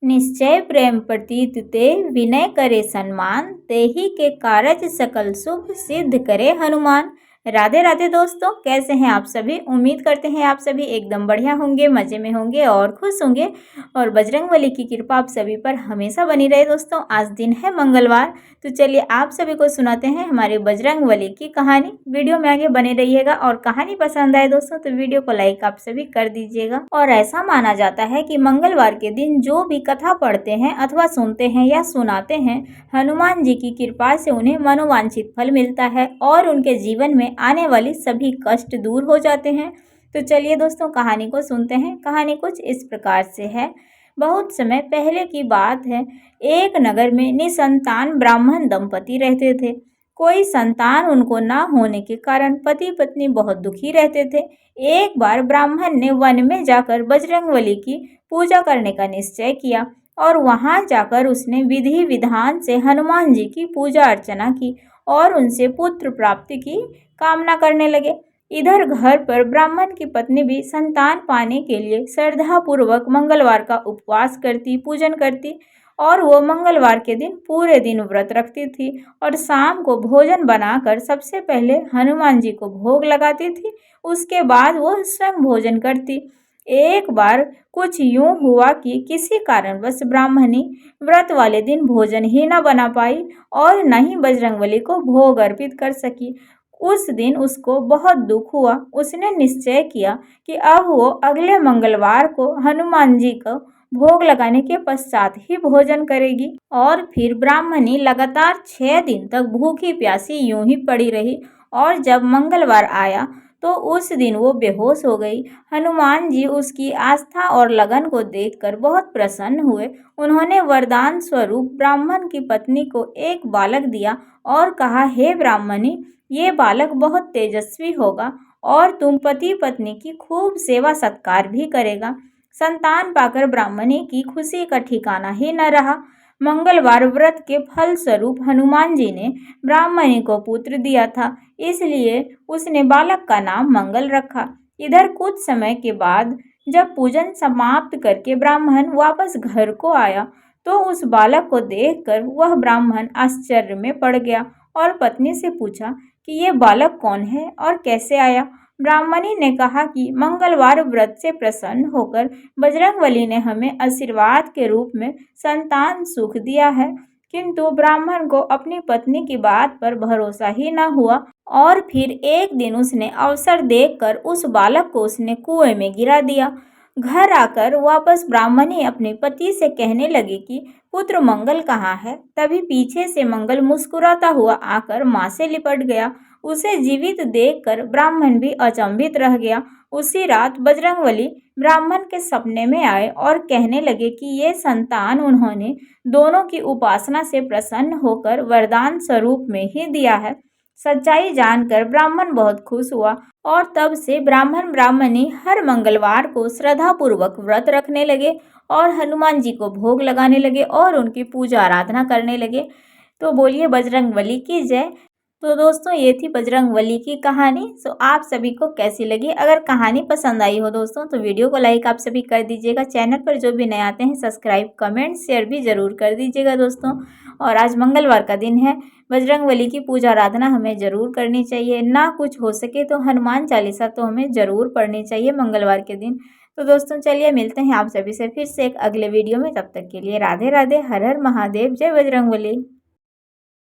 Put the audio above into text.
निश्चय प्रेम प्रतीत ते विनय करे सम्मान, तेहि के कारज सकल शुभ सिद्ध करे हनुमान। राधे राधे दोस्तों, कैसे हैं आप सभी। उम्मीद करते हैं आप सभी एकदम बढ़िया होंगे, मज़े में होंगे और खुश होंगे और बजरंगबली की कृपा आप सभी पर हमेशा बनी रहे। दोस्तों आज दिन है मंगलवार, तो चलिए आप सभी को सुनाते हैं हमारे बजरंगबली की कहानी। वीडियो में आगे बने रहिएगा और कहानी पसंद आए दोस्तों तो वीडियो को लाइक आप सभी कर दीजिएगा। और ऐसा माना जाता है कि मंगलवार के दिन जो भी कथा पढ़ते हैं अथवा सुनते हैं या सुनाते हैं, हनुमान जी की कृपा से उन्हें मनोवांछित फल मिलता है और उनके जीवन में आने वाली सभी कष्ट दूर हो जाते हैं। तो चलिए दोस्तों कहानी को सुनते हैं। कहानी कुछ इस प्रकार से है। बहुत समय पहले की बात है, एक नगर में निसंतान ब्राह्मण दंपति रहते थे। कोई संतान उनको ना होने के कारण पति पत्नी बहुत दुखी रहते थे। एक बार ब्राह्मण ने वन में जाकर बजरंगबली की पूजा करने का निश्चय किया और वहां जाकर उसने विधि विधान से हनुमान जी की पूजा अर्चना की और उनसे पुत्र प्राप्ति की कामना करने लगे। इधर घर पर ब्राह्मण की पत्नी भी संतान पाने के लिए श्रद्धा पूर्वक मंगलवार का उपवास करती, पूजन करती और वो मंगलवार के दिन पूरे दिन व्रत रखती थी और शाम को भोजन बनाकर सबसे पहले हनुमान जी को भोग लगाती थी। उसके बाद वो स्वयं भोजन करती। एक बार कुछ यूं हुआ कि किसी कारणवश ब्राह्मणी व्रत वाले दिन भोजन ही न बना पाई और न ही बजरंगबली को भोग अर्पित कर सकी। उस दिन उसको बहुत दुख हुआ। उसने निश्चय किया कि अब वो अगले मंगलवार को हनुमान जी को भोग लगाने के पश्चात ही भोजन करेगी। और फिर ब्राह्मणी लगातार 6 दिन तक भूखी प्यासी यूं ही पड़ी रही और जब मंगलवार आया तो उस दिन वो बेहोश हो गई। हनुमान जी उसकी आस्था और लगन को देखकर बहुत प्रसन्न हुए। उन्होंने वरदान स्वरूप ब्राह्मण की पत्नी को एक बालक दिया और कहा, हे ब्राह्मणी, ये बालक बहुत तेजस्वी होगा और तुम पति पत्नी की खूब सेवा सत्कार भी करेगा। संतान पाकर ब्राह्मणी की खुशी का ठिकाना ही न रहा। मंगलवार व्रत के फल स्वरूप हनुमान जी ने ब्राह्मणी को पुत्र दिया था, इसलिए उसने बालक का नाम मंगल रखा। इधर कुछ समय के बाद जब पूजन समाप्त करके ब्राह्मण वापस घर को आया तो उस बालक को देखकर वह ब्राह्मण आश्चर्य में पड़ गया और पत्नी से पूछा कि ये बालक कौन है और कैसे आया। ब्राह्मणी ने कहा कि मंगलवार व्रत से प्रसन्न होकर बजरंगबली ने हमें आशीर्वाद के रूप में संतान सुख दिया है। किंतु ब्राह्मण को अपनी पत्नी की बात पर भरोसा ही न हुआ और फिर एक दिन उसने अवसर देखकर उस बालक को उसने कुएं में गिरा दिया। घर आकर वापस ब्राह्मणी अपने पति से कहने लगी कि पुत्र मंगल कहाँ है। तभी पीछे से मंगल मुस्कुराता हुआ आकर माँ से लिपट गया। उसे जीवित देखकर ब्राह्मण भी अचंभित रह गया। उसी रात बजरंगबली ब्राह्मण के सपने में आए और कहने लगे कि ये संतान उन्होंने दोनों की उपासना से प्रसन्न होकर वरदान स्वरूप में ही दिया है। सच्चाई जानकर ब्राह्मण बहुत खुश हुआ और तब से ब्राह्मण ब्राह्मणी हर मंगलवार को श्रद्धा पूर्वक व्रत रखने लगे और हनुमान जी को भोग लगाने लगे और उनकी पूजा आराधना करने लगे। तो बोलिए बजरंगबली की जय। तो दोस्तों ये थी बजरंगबली की कहानी। सो आप सभी को कैसी लगी। अगर कहानी पसंद आई हो दोस्तों तो वीडियो को लाइक आप सभी कर दीजिएगा। चैनल पर जो भी नए आते हैं सब्सक्राइब, कमेंट, शेयर भी ज़रूर कर दीजिएगा दोस्तों। और आज मंगलवार का दिन है, बजरंगबली की पूजा आराधना हमें ज़रूर करनी चाहिए। ना कुछ हो सके तो हनुमान चालीसा तो हमें ज़रूर पढ़नी चाहिए मंगलवार के दिन। तो दोस्तों चलिए मिलते हैं आप सभी से फिर से एक अगले वीडियो में। तब तक के लिए राधे राधे, हर हर महादेव, जय बजरंगबली।